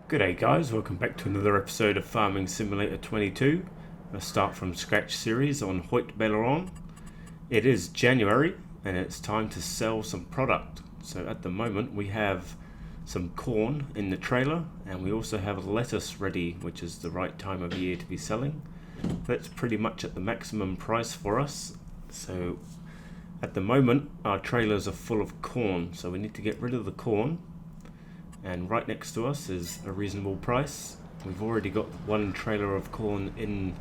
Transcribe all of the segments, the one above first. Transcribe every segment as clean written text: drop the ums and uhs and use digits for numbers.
G'day guys, welcome back to another episode of Farming Simulator 22, a start from scratch series on Haut-Beyleron. It is January and it's time to sell some product. So at the moment we have some corn in the trailer and we also have lettuce ready, which is the right time of year to be selling. That's pretty much at the maximum price for us. So at the moment our trailers are full of corn, so we need to get rid of the corn. And right next to us is a reasonable price. We've already got one trailer of corn in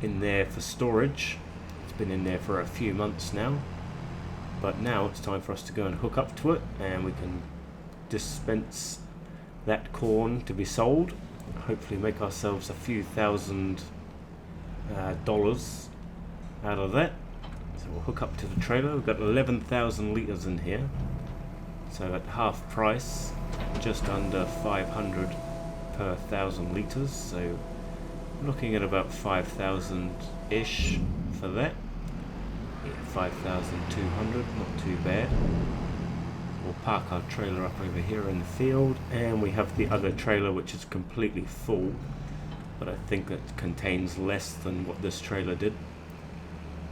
there for storage. It's been in there for a few months now, but now it's time for us to go and hook up to it, and we can dispense that corn to be sold. Hopefully make ourselves a few $1,000 out of that. So we'll hook up to the trailer. We've got 11,000 litres in here. So at half price, just under 500 per 1,000 litres, so looking at about 5,000-ish for that. Yeah, 5,200, not too bad. We'll park our trailer up over here in the field, and we have the other trailer which is completely full, but I think it contains less than what this trailer did.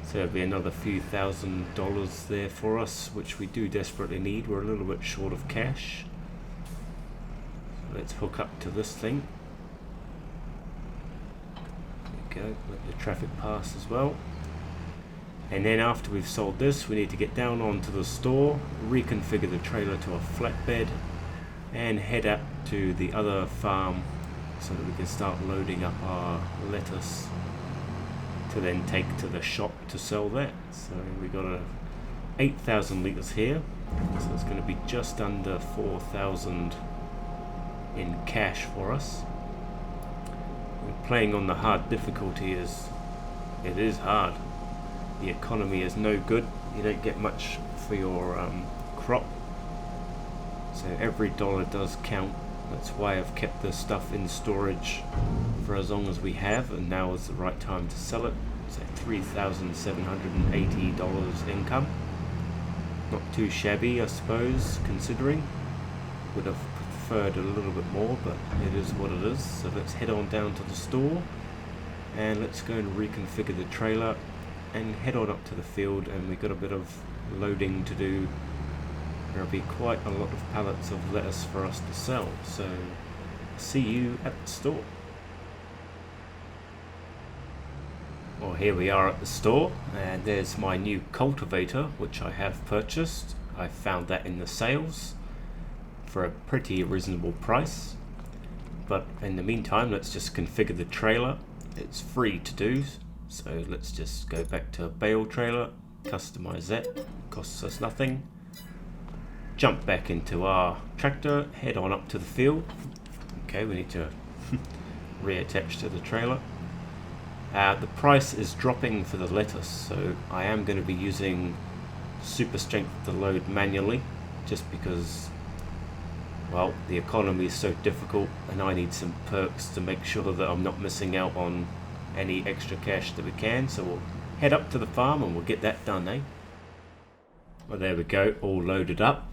So there'll be another few $1,000 there for us, which we do desperately need. We're a little bit short of cash. So let's hook up to this thing. There we go, let the traffic pass as well. And then after we've sold this, we need to get down onto the store, reconfigure the trailer to a flatbed, and head up to the other farm so that we can start loading up our lettuce to then take to the shop to sell that. So we got 8,000 litres here, so it's going to be just under 4,000 in cash for us. And playing on the hard difficulty it is hard. The economy is no good. You don't get much for your crop, so every dollar does count. That's why I've kept this stuff in storage for as long as we have, and now is the right time to sell it. So $3,780 income. Not too shabby, I suppose, considering. Would have preferred a little bit more, but it is what it is. So let's head on down to the store and let's go and reconfigure the trailer and head on up to the field, and we've got a bit of loading to do. There'll be quite a lot of pallets of lettuce for us to sell, so see you at the store. Well, here we are at the store, and there's my new cultivator which I have purchased. I found that in the sales for a pretty reasonable price, but in the meantime let's just configure the trailer. It's free to do, so let's just go back to a bale trailer, customize that, costs us nothing. Jump back into our tractor, head on up to the field. Okay, we need to reattach to the trailer. The price is dropping for the lettuce, so I am going to be using super strength to load manually, just because, well, the economy is so difficult and I need some perks to make sure that I'm not missing out on any extra cash that we can. So we'll head up to the farm and we'll get that done, eh? Well, there we go, all loaded up.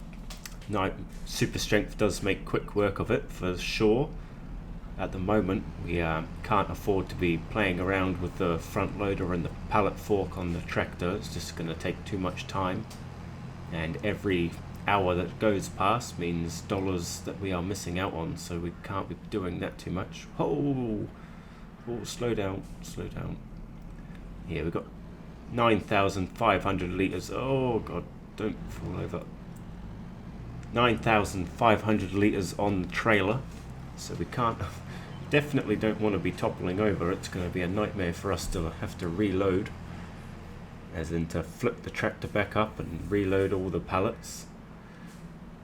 Now, super strength does make quick work of it for sure. At the moment we can't afford to be playing around with the front loader and the pallet fork on the tractor. It's just going to take too much time, and every hour that goes past means dollars that we are missing out on, so we can't be doing that too much. Oh, slow down. Here we've got 9,500 litres. Oh god, don't fall over. 9,500 litres on the trailer, so we definitely don't want to be toppling over. It's going to be a nightmare for us to have to reload, as in to flip the tractor back up and reload all the pallets.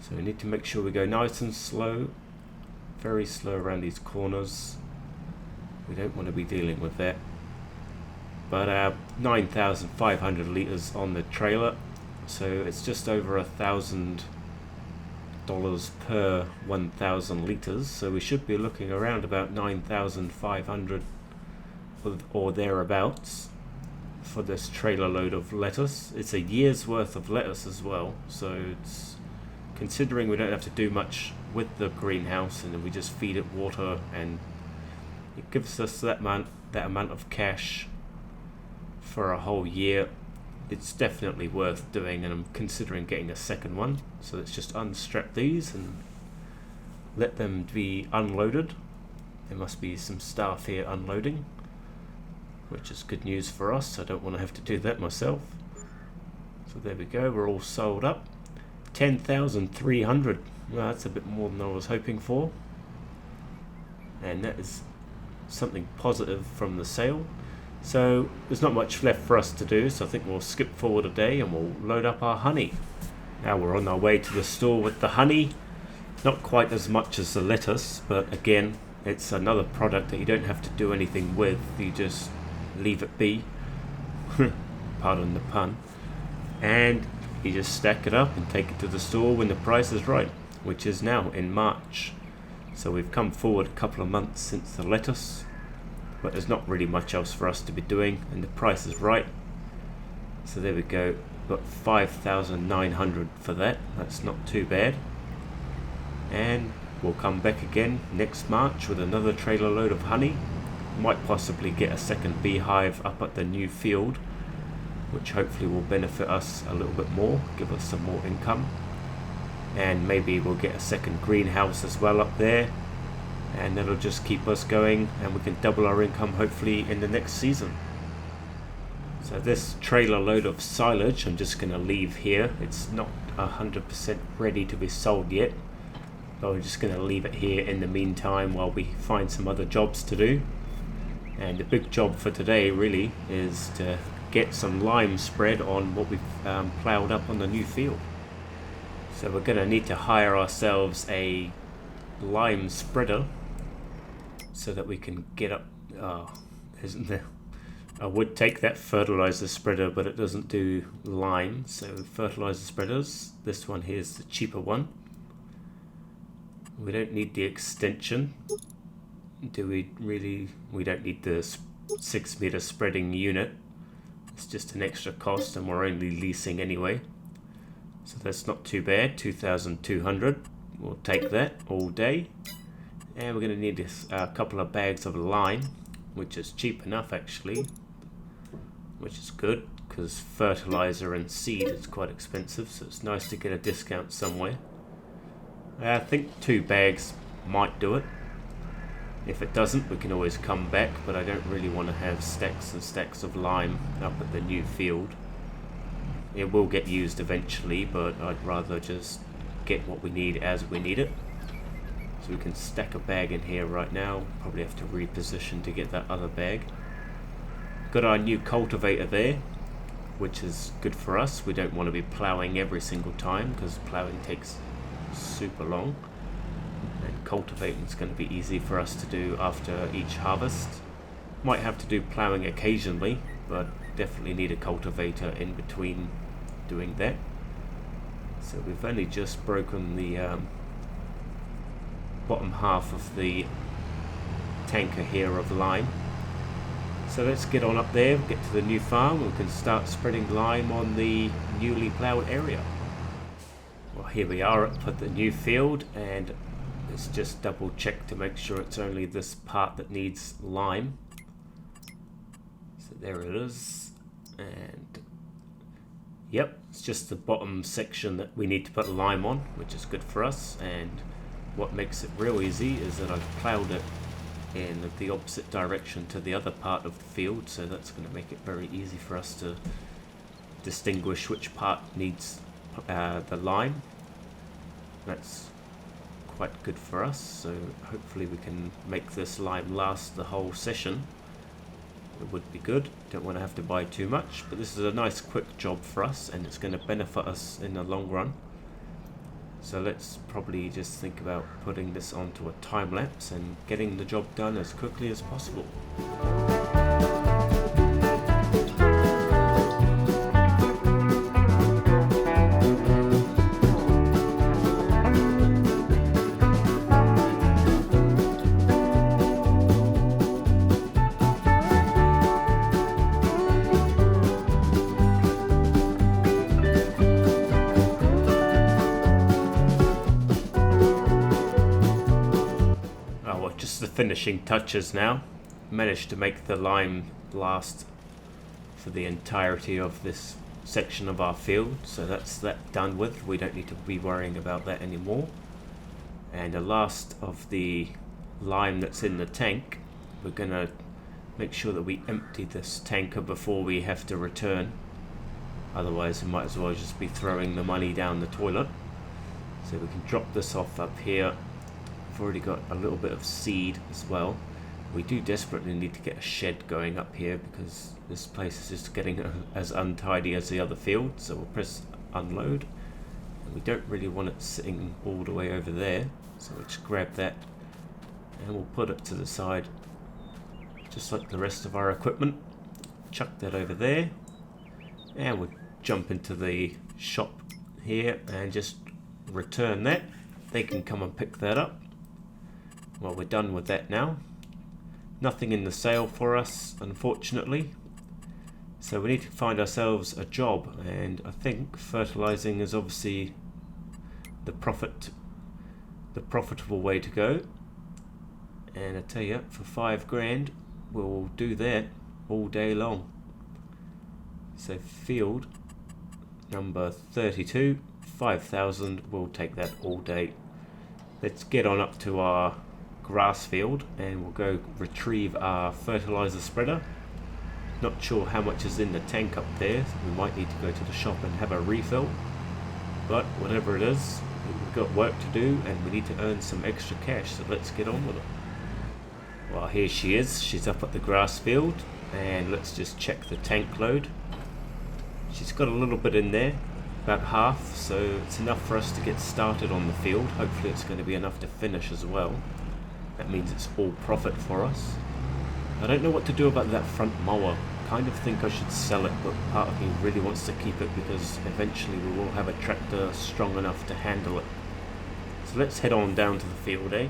So we need to make sure we go nice and slow, very slow around these corners. We don't want to be dealing with that. But 9,500 litres on the trailer, so it's just over $1,000 per 1,000 litres, so we should be looking around about 9,500 or thereabouts for this trailer load of lettuce. It's a year's worth of lettuce as well, so it's, considering we don't have to do much with the greenhouse, and then we just feed it water, and it gives us that amount of cash for a whole year. It's definitely worth doing, and I'm considering getting a second one. So let's just unstrap these and let them be unloaded. There must be some staff here unloading, which is good news for us. I don't want to have to do that myself. So there we go, we're all sold up. 10,300. Well, that's a bit more than I was hoping for, and that is something positive from the sale. So there's not much left for us to do, so I think we'll skip forward a day and we'll load up our honey. Now we're on our way to the store with the honey. Not quite as much as the lettuce, but again, it's another product that you don't have to do anything with. You just leave it be, pardon the pun, and you just stack it up and take it to the store when the price is right, which is now in March. So we've come forward a couple of months since the lettuce, but there's not really much else for us to be doing, and the price is right. So there we go, got 5,900 for that. That's not too bad. And we'll come back again next March with another trailer load of honey. Might possibly get a second beehive up at the new field, which hopefully will benefit us a little bit more, give us some more income. And maybe we'll get a second greenhouse as well up there, and that'll just keep us going, and we can double our income hopefully in the next season. So this trailer load of silage I'm just going to leave here. It's not 100% ready to be sold yet, so I'm just going to leave it here in the meantime while we find some other jobs to do. And the big job for today really is to get some lime spread on what we've ploughed up on the new field. So we're going to need to hire ourselves a lime spreader so that we can get up. Isn't there? I would take that fertilizer spreader, but it doesn't do lime. So fertilizer spreaders, this one here is the cheaper one. We don't need the extension. Do we really? We don't need the 6 meter spreading unit. It's just an extra cost, and we're only leasing anyway. So that's not too bad. 2,200. We'll take that all day. And we're going to need a couple of bags of lime, which is cheap enough actually, which is good because fertilizer and seed is quite expensive, so it's nice to get a discount somewhere. I think 2 bags might do it. If it doesn't, we can always come back, but I don't really want to have stacks and stacks of lime up at the new field. It will get used eventually, but I'd rather just get what we need as we need it. So we can stack a bag in here right now. Probably have to reposition to get that other bag. Got our new cultivator there, which is good for us. We don't want to be ploughing every single time because ploughing takes super long. And cultivating is going to be easy for us to do after each harvest. Might have to do ploughing occasionally, but definitely need a cultivator in between doing that. So we've only just broken the bottom half of the tanker here of lime. So let's get on up there, get to the new farm, and we can start spreading lime on the newly ploughed area. Well, here we are at the new field, and let's just double check to make sure it's only this part that needs lime. So there it is, and yep, it's just the bottom section that we need to put lime on, which is good for us. And what makes it real easy is that I've ploughed it in the opposite direction to the other part of the field, so that's going to make it very easy for us to distinguish which part needs the lime. That's quite good for us, so hopefully we can make this lime last the whole session. It would be good. Don't want to have to buy too much, but this is a nice quick job for us, and it's going to benefit us in the long run. So let's probably just think about putting this onto a time lapse and getting the job done as quickly as possible. just the finishing touches now. Managed to make the lime last for the entirety of this section of our field, so that's that done with. We don't need to be worrying about that anymore. And the last of the lime that's in the tank, we're gonna make sure that we empty this tanker before we have to return. Otherwise we might as well just be throwing the money down the toilet. So we can drop this off up here. I've already got a little bit of seed as well. We do desperately need to get a shed going up here because this place is just getting as untidy as the other field. So we'll press unload, and we don't really want it sitting all the way over there, so we'll just grab that and we'll put it to the side just like the rest of our equipment. Chuck that over there, and we'll jump into the shop here and just return that. They can come and pick that up. Well, we're done with that now. Nothing in the sale for us, unfortunately. So we need to find ourselves a job, and I think fertilizing is obviously the profitable way to go. And I tell you, for $5,000, we'll do that all day long. So field number 32, 5,000. We'll take that all day. Let's get on up to our grass field and we'll go retrieve our fertilizer spreader. Not sure how much is in the tank up there, so we might need to go to the shop and have a refill, but whatever it is, we've got work to do and we need to earn some extra cash, so let's get on with it. Well, here she is. She's up at the grass field, and let's just check the tank load. She's got a little bit in there, about half, so it's enough for us to get started on the field. Hopefully it's going to be enough to finish as well. That means it's all profit for us. I don't know what to do about that front mower. Kind of think I should sell it, but part of me really wants to keep it because eventually we will have a tractor strong enough to handle it. So let's head on down to the field, eh?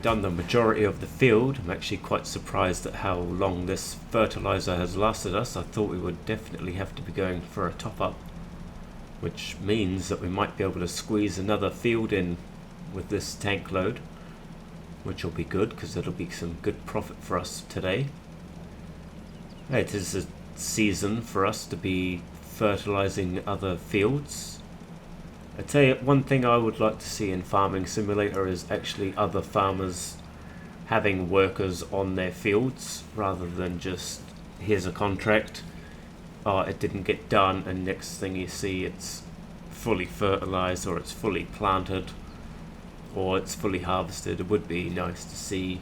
Done the majority of the field. I'm actually quite surprised at how long this fertilizer has lasted us. I thought we would definitely have to be going for a top up, which means that we might be able to squeeze another field in with this tank load, which will be good because it'll be some good profit for us today. It is a season for us to be fertilizing other fields. I tell you, one thing I would like to see in Farming Simulator is actually other farmers having workers on their fields rather than just, here's a contract, oh, it didn't get done, and next thing you see it's fully fertilized or it's fully planted or it's fully harvested. It would be nice to see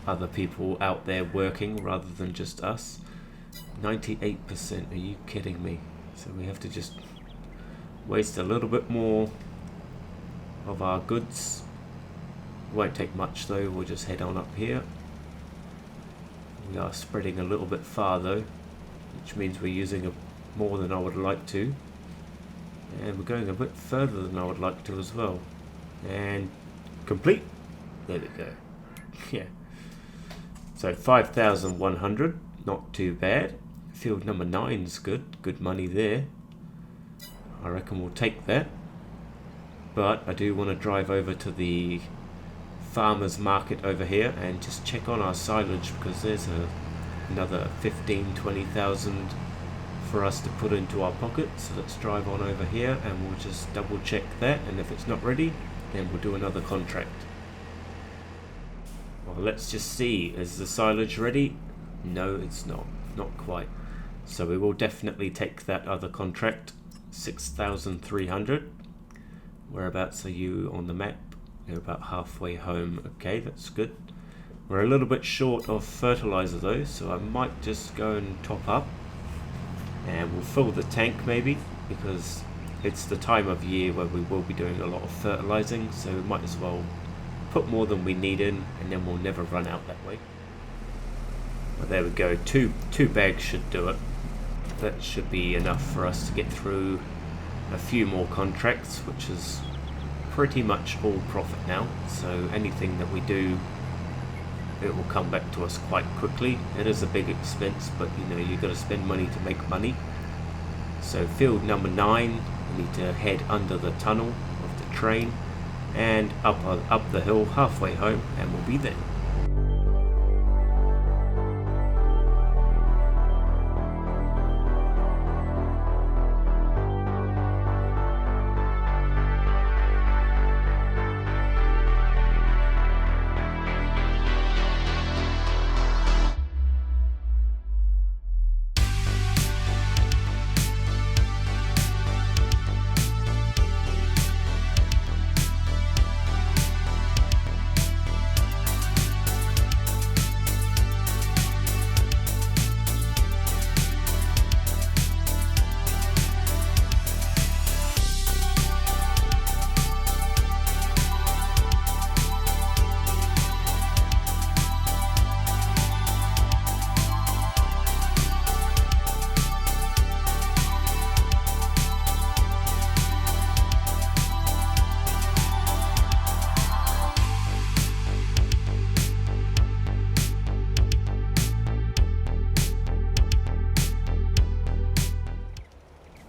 other people out there working rather than just us. 98%, are you kidding me? So we have to just waste a little bit more of our goods. Won't take much though, we'll just head on up here. We are spreading a little bit far though, which means we're using more than I would like to, and we're going a bit further than I would like to as well. And complete. There we go. Yeah, so 5,100, not too bad. Field number 9 is good money there. I reckon we'll take that, but I do want to drive over to the farmers market over here and just check on our silage, because there's another 15,000-20,000 for us to put into our pocket. So let's drive on over here and we'll just double check that, and if it's not ready then we'll do another contract. Well, Well, let's just see, is the silage ready? No, it's not quite. So we will definitely take that other contract, 6,300. Whereabouts are you on the map? You're about halfway home. Okay, that's good. We're a little bit short of fertilizer though, so I might just go and top up. And we'll fill the tank maybe, because it's the time of year where we will be doing a lot of fertilizing, so we might as well put more than we need in, and then we'll never run out that way. Well, there we go, two bags should do it. That should be enough for us to get through a few more contracts, which is pretty much all profit now. So anything that we do, it will come back to us quite quickly. It is a big expense, but you know, you've got to spend money to make money. So field number 9, we need to head under the tunnel of the train and up the hill halfway home, and we'll be there.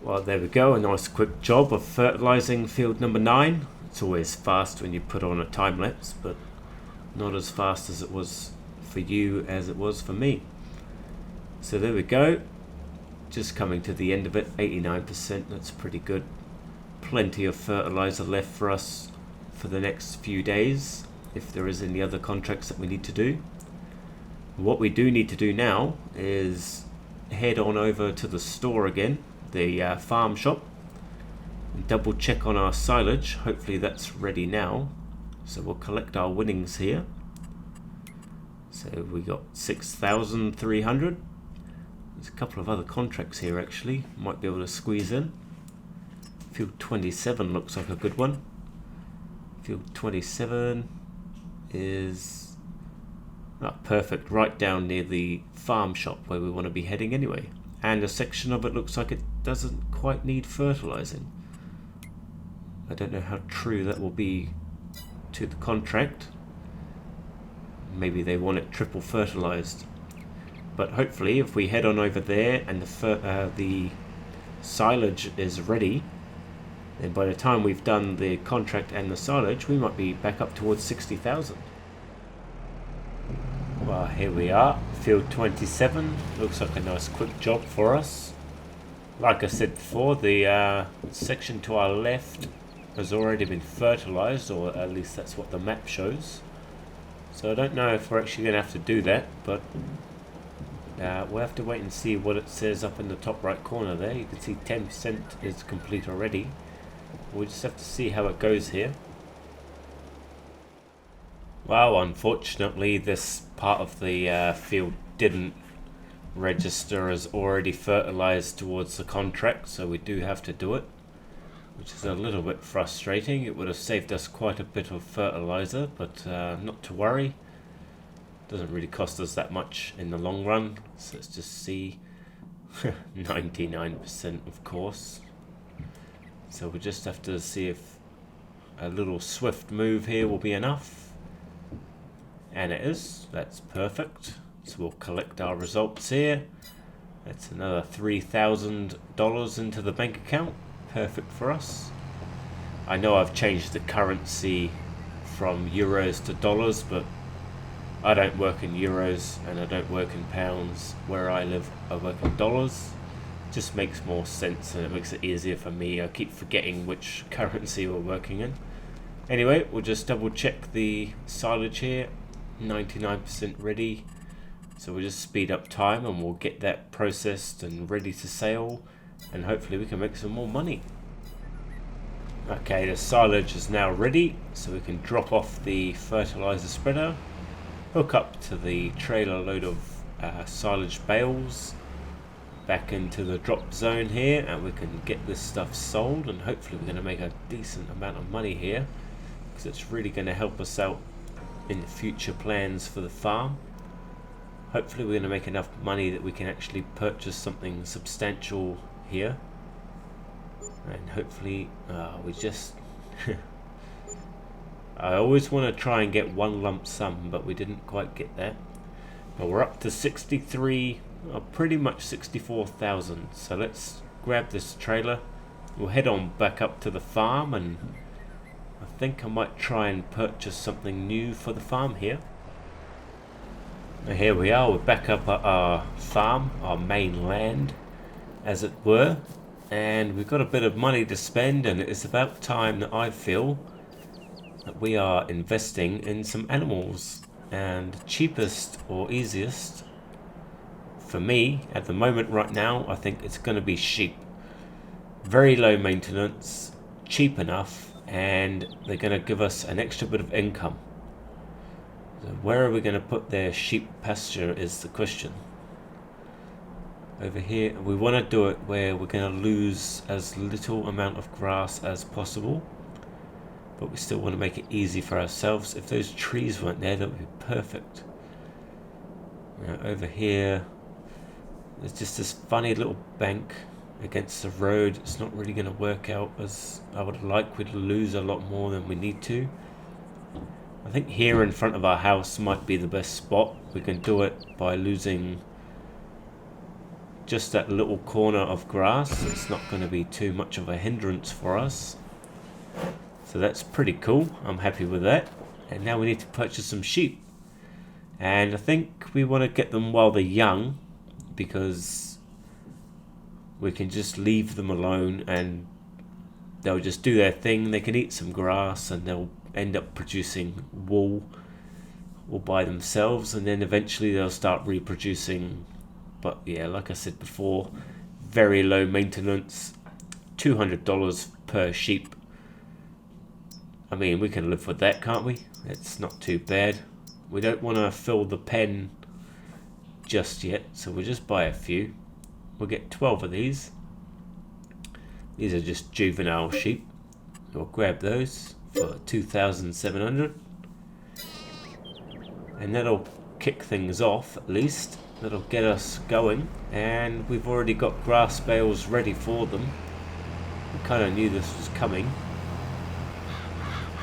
Well, there we go, a nice quick job of fertilizing field number 9. It's always fast when you put on a time lapse, but not as fast as it was for you as it was for me. So there we go, just coming to the end of it, 89%, that's pretty good. Plenty of fertilizer left for us for the next few days, if there is any other contracts that we need to do. What we do need to do now is head on over to the store again, the farm shop, and double check on our silage. Hopefully that's ready now, so we'll collect our winnings here. So we got 6,300. There's a couple of other contracts here actually, might be able to squeeze in. Field 27 looks like a good one. Field 27 is perfect, right down near the farm shop where we want to be heading anyway. And a section of it looks like it doesn't quite need fertilizing. I don't know how true that will be to the contract. Maybe they want it triple fertilized. But hopefully if we head on over there and the silage is ready, then by the time we've done the contract and the silage, we might be back up towards 60,000. Well, here we are, field 27. Looks like a nice quick job for us. Like I said before, the section to our left has already been fertilized, or at least that's what the map shows. So I don't know if we're actually going to have to do that, but we'll have to wait and see what it says up in the top right corner there. You can see 10% is complete already. We'll just have to see how it goes here. Well, unfortunately this part of the field didn't register as already fertilized towards the contract, so we do have to do it, which is a little bit frustrating. It would have saved us quite a bit of fertilizer, but not to worry. Doesn't really cost us that much in the long run. So let's just see. 99% of course. So we just have to see if a little swift move here will be enough. And it is. That's perfect. So we'll collect our results here. That's another $3,000 into the bank account. Perfect for us. I know I've changed the currency from euros to dollars, but I don't work in euros and I don't work in pounds. Where I live, I work in dollars. Just makes more sense and it makes it easier for me. I keep forgetting which currency we're working in. Anyway, we'll just double check the silage here. 99% ready. So we'll just speed up time and we'll get that processed and ready to sale, and hopefully we can make some more money. Okay, the silage is now ready, so we can drop off the fertilizer spreader, hook up to the trailer load of silage bales back into the drop zone here, and we can get this stuff sold, and hopefully we're going to make a decent amount of money here, because it's really going to help us out in the future plans for the farm. Hopefully we're going to make enough money that we can actually purchase something substantial here, and hopefully we just I always want to try and get one lump sum, but we didn't quite get that. But we're up to 63, pretty much 64,000. So let's grab this trailer. We'll head on back up to the farm, and I think I might try and purchase something new for the farm here. Now here we are, we're back up at our farm, our main land, as it were. And we've got a bit of money to spend, and it's about time that I feel that we are investing in some animals. And cheapest or easiest for me at the moment right now, I think it's going to be sheep. Very low maintenance, cheap enough, and they're going to give us an extra bit of income. So where are we going to put their sheep pasture is the question. Over here, we want to do it where we're going to lose as little amount of grass as possible, but we still want to make it easy for ourselves. If those trees weren't there, that would be perfect. Now over here, there's just this funny little bank against the road. It's not really going to work out as I would like. We'd lose a lot more than we need to. I think here in front of our house might be the best spot. We can do it by losing just that little corner of grass. It's not going to be too much of a hindrance for us. So that's pretty cool. I'm happy with that. And now we need to purchase some sheep. And I think we want to get them while they're young, because we can just leave them alone and they'll just do their thing. They can eat some grass and they'll end up producing wool all by themselves, and then eventually they'll start reproducing. But yeah, like I said before, very low maintenance, $200 per sheep. I mean, we can live with that, can't we? It's not too bad. We don't want to fill the pen just yet, so we'll just buy a few. We'll get 12 of these. These are just juvenile sheep. We'll grab those for 2,700. And that'll kick things off, at least. That'll get us going. And we've already got grass bales ready for them. We kind of knew this was coming.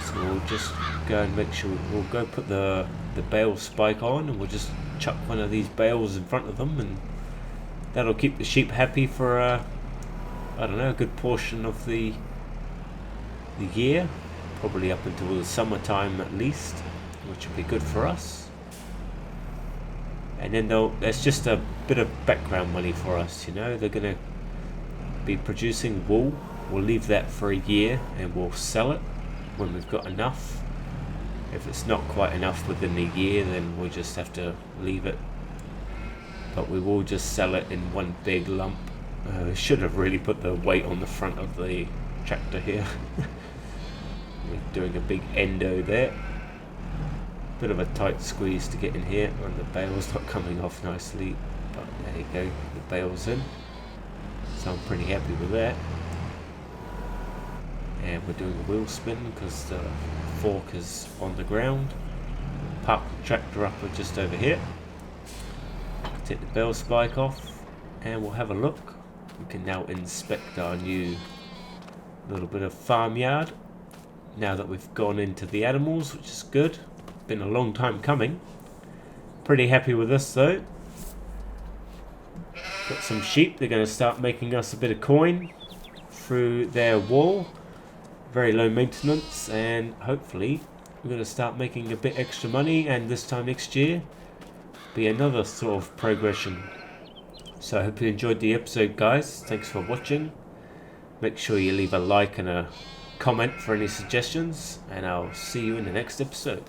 So we'll just go and make sure, we'll go put the bale spike on, and we'll just chuck one of these bales in front of them, and that'll keep the sheep happy for I don't know, a good portion of the year, probably up until the summertime at least, which will be good for us. And then that's just a bit of background money for us, you know. They're going to be producing wool. We'll leave that for a year and we'll sell it when we've got enough. If it's not quite enough within a year, then we'll just have to leave it. But we will just sell it in one big lump. I should have really put the weight on the front of the tractor here. We're doing a big endo there. Bit of a tight squeeze to get in here, and the bale's not coming off nicely. But there you go, the bale's in. So I'm pretty happy with that. And we're doing a wheel spin because the fork is on the ground. Park the tractor up just over here. Take the bale spike off and we'll have a look. We can now inspect our new little bit of farmyard now that we've gone into the animals, which is good. Been a long time coming. Pretty happy with this though. Got some sheep. They're going to start making us a bit of coin through their wool. Very low maintenance, and hopefully we're going to start making a bit extra money, and this time next year be another sort of progression. So I hope you enjoyed the episode, guys. Thanks for watching. Make sure you leave a like and a comment for any suggestions, and I'll see you in the next episode.